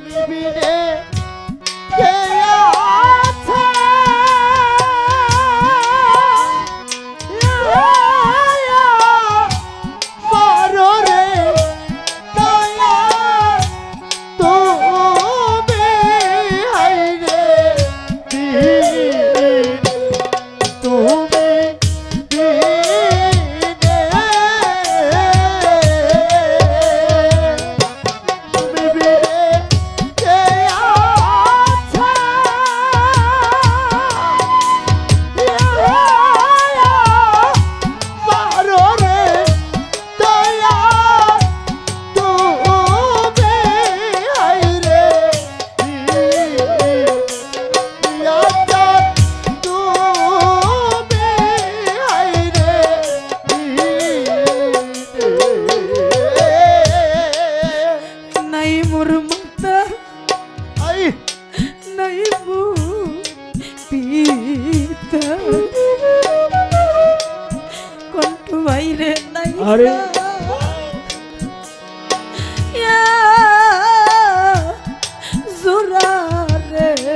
নিবিড়ে কে আছে পররে দয়া তুমি হাইরে তুমি अरे जुरा रे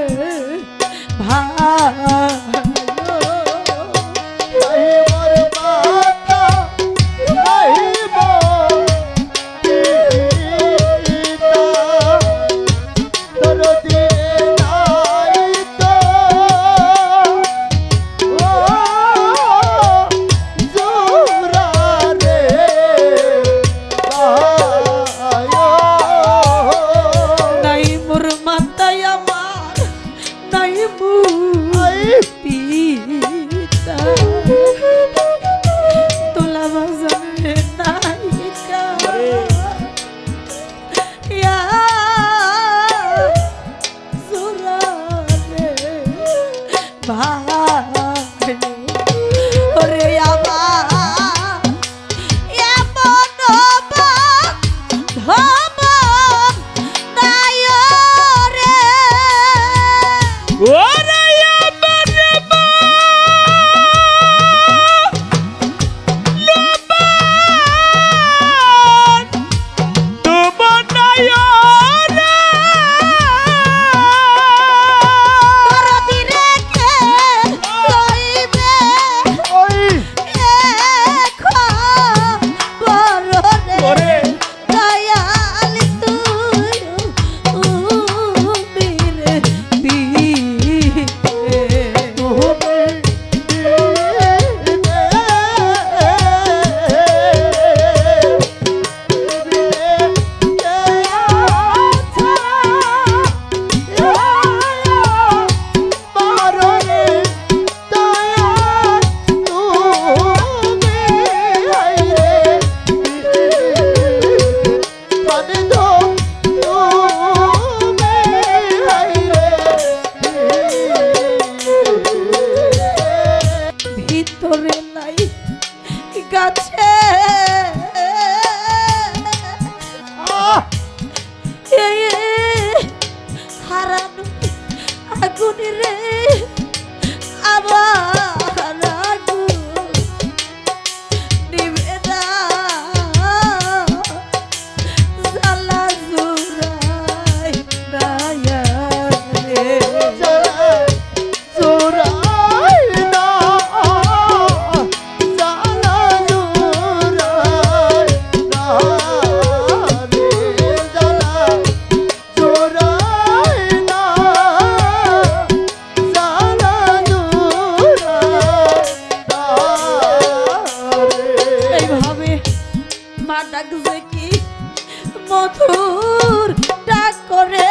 মধুর ডাক করে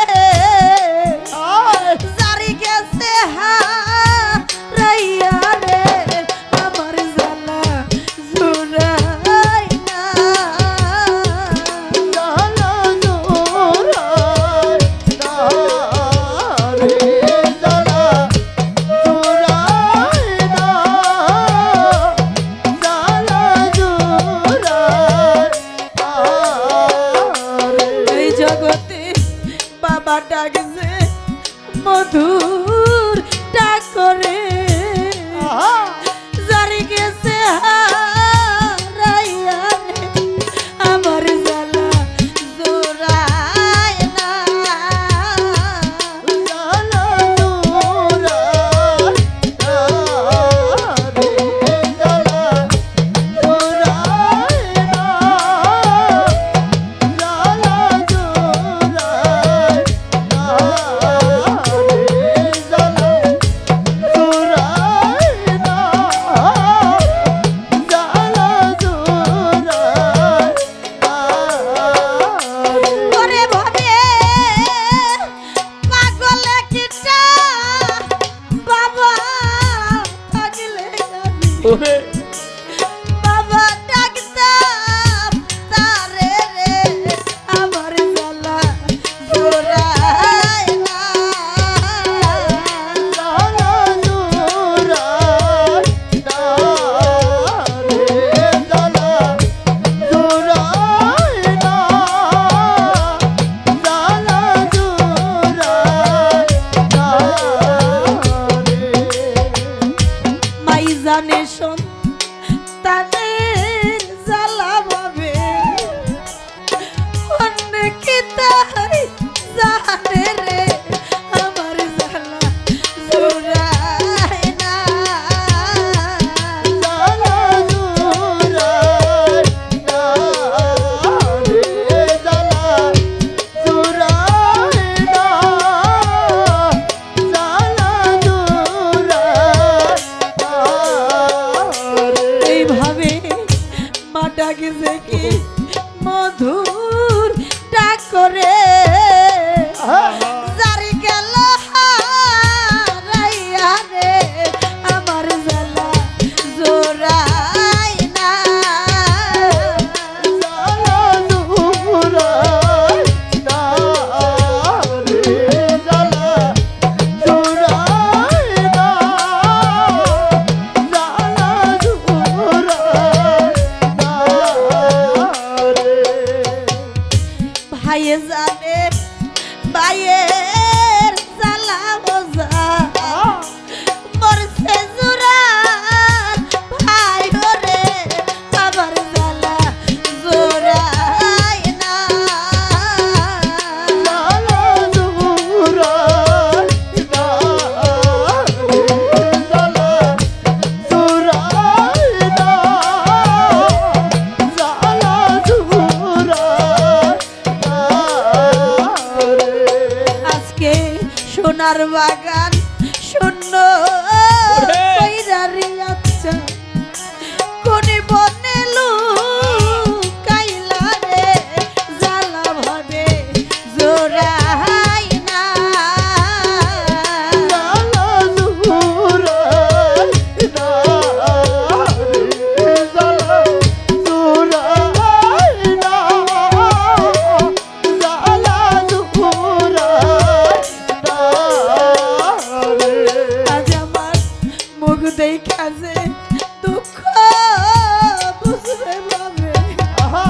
জারি গেছে হারাইয়া রে আমার জালা জুড়াই না জালা জোড়াই না রে জালা জোড়াই না জালা জোড়াই এই জগতে বাবা ডাকছে মধুর ডাক করে জারি গেছে হারাইয়া রে আমার জালা জোড়ায় না ভাইয়ের জ্বালা বোঝা মরছে জোরার ভাই ওরে আমার জ্বালা জোরায় না জ্বালা জোরায় না জ্বালা জোরায় না জ্বালা জোরায় না রে। আজকে সোনার বাগান শূন্য কইরা রে আচ্ছা কোনে বনে লুকাইলা রে জ্বালা ভাবে জোড়াই না জ্বালা জোরায় না রে জ্বালা জোরায় না জ্বালা জোরায় না রে। আজ আমার মুখ দেখা যে দুঃখ বুঝবে ভাবে আহা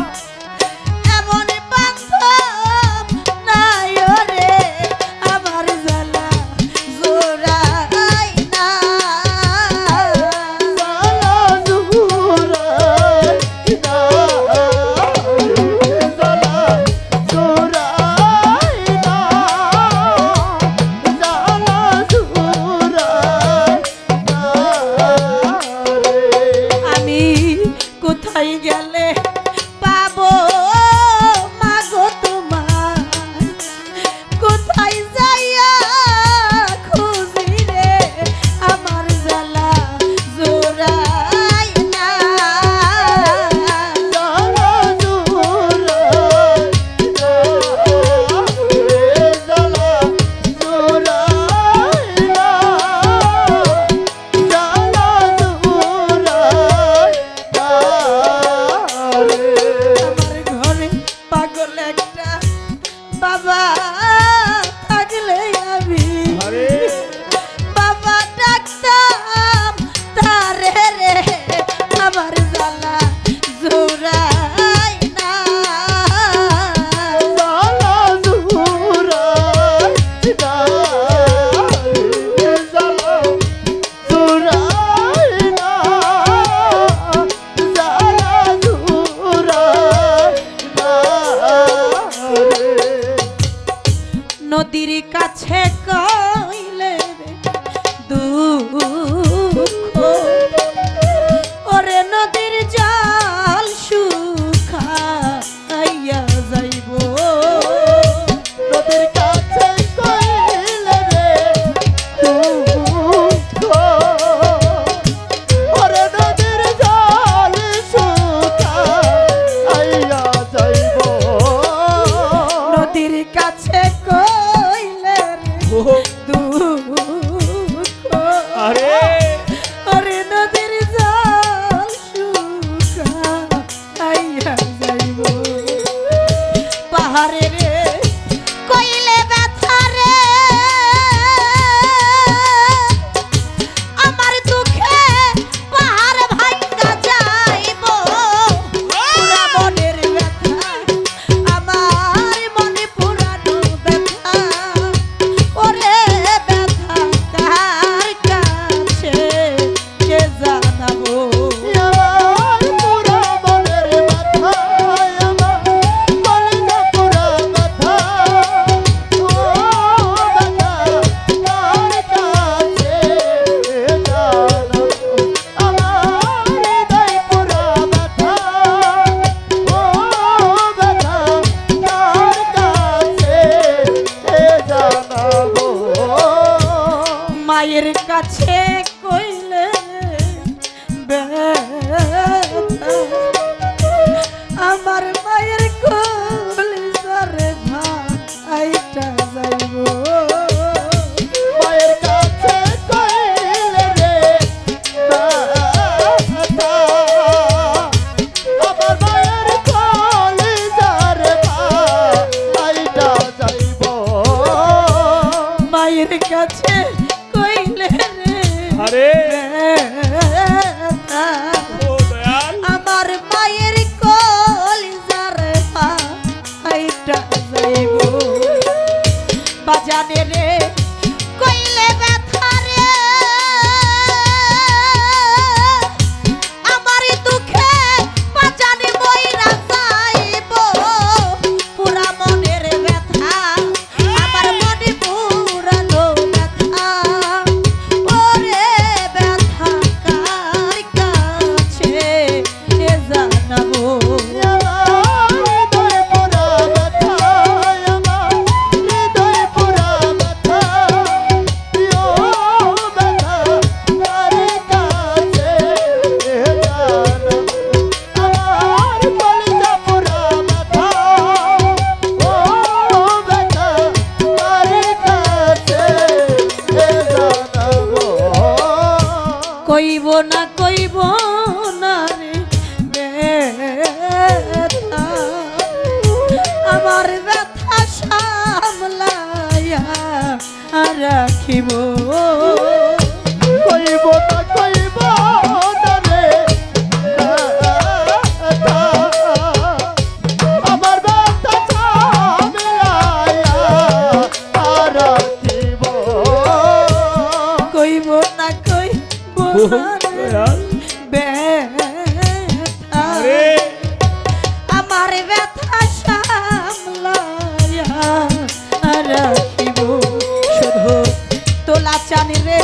এমন বান্ধব নাই ওরে আমার জ্বালা জোড়াই না জ্বালা জোরায় না রে জ্বালা জোরায় না জ্বালা জোরায় না রে। আমি কোথায় গেলে পাবো মাগো তোমার কোথায় যাইয়া খুঁজি রে আমার জ্বালা জোড়াই না জ্বালা জোরায় না রে জ্বালা জোরায় না জ্বালা জোরায় না রে। আমার ঘরে পাগল একটা বাবা থাকলে আমি বাবা ডাকতাম তারে রে আমার জ্বালা জোড়াই না জ্বালা জোরায় না রে জ্বালা জোরায় না জ্বালা জোরায় না রে। নদীর কাছে কইলে রে দুঃখ ওরে নদীর জল শুকাইয়া যাইব নদীর কাছে কইলে রে দুঃখ ওরে নদীর জল শুকাইয়া যাইব। নদীর কাছে কইলে রে দুঃখ ওরে নদীর জল শুকাইয়া যাইব পাহাড়ে রে কইলে ব্যথা রে আমার দুঃখে পাহাড় ভাঙ্গা যাইব পুরা মনের ব্যথা আমার মনে পুরানো ব্যথা ওরে ব্যথা কার কাছে কে জানাবো আমার পুরা মনের ব্যথা আমার কলিজা পুরা ব্যথা ও ব্যথা কার কাছে জানাবো। আমার হৃদয় পুরা ব্যথা ও ব্যথা কার কাছে জানাবো। মায়ের কাছে কইলে ব্যথা আমার মায়ের কলিজারে ভাইটা যাইব মায়ের কাছে কইলে রে ব্যথা আমার মায়ের কলিজার ভাইটা যাইব। মায়ের কাছে কইলে রে ব্যথা আমার মায়ের কলিজারে ভাইটা যাইব জানে রে কইলে ব্যথা রে আমার দুঃখে বাজানে মইরা যাইব পুরা মনের ব্যথা আমার মনে পুরানো ব্যথা ওরে ব্যথা কার কাছে জানাবো কইব না রে ব্যথা আমার ব্যথা সামলাইয়া রাখিব কইব না রে ব্যথা, আমার ব্যথা সামলাইয়া রাখিব। কইব না ব্যথা আমার ব্যথা সামলাইয়া রাখিব শুধু তোলা চানি রে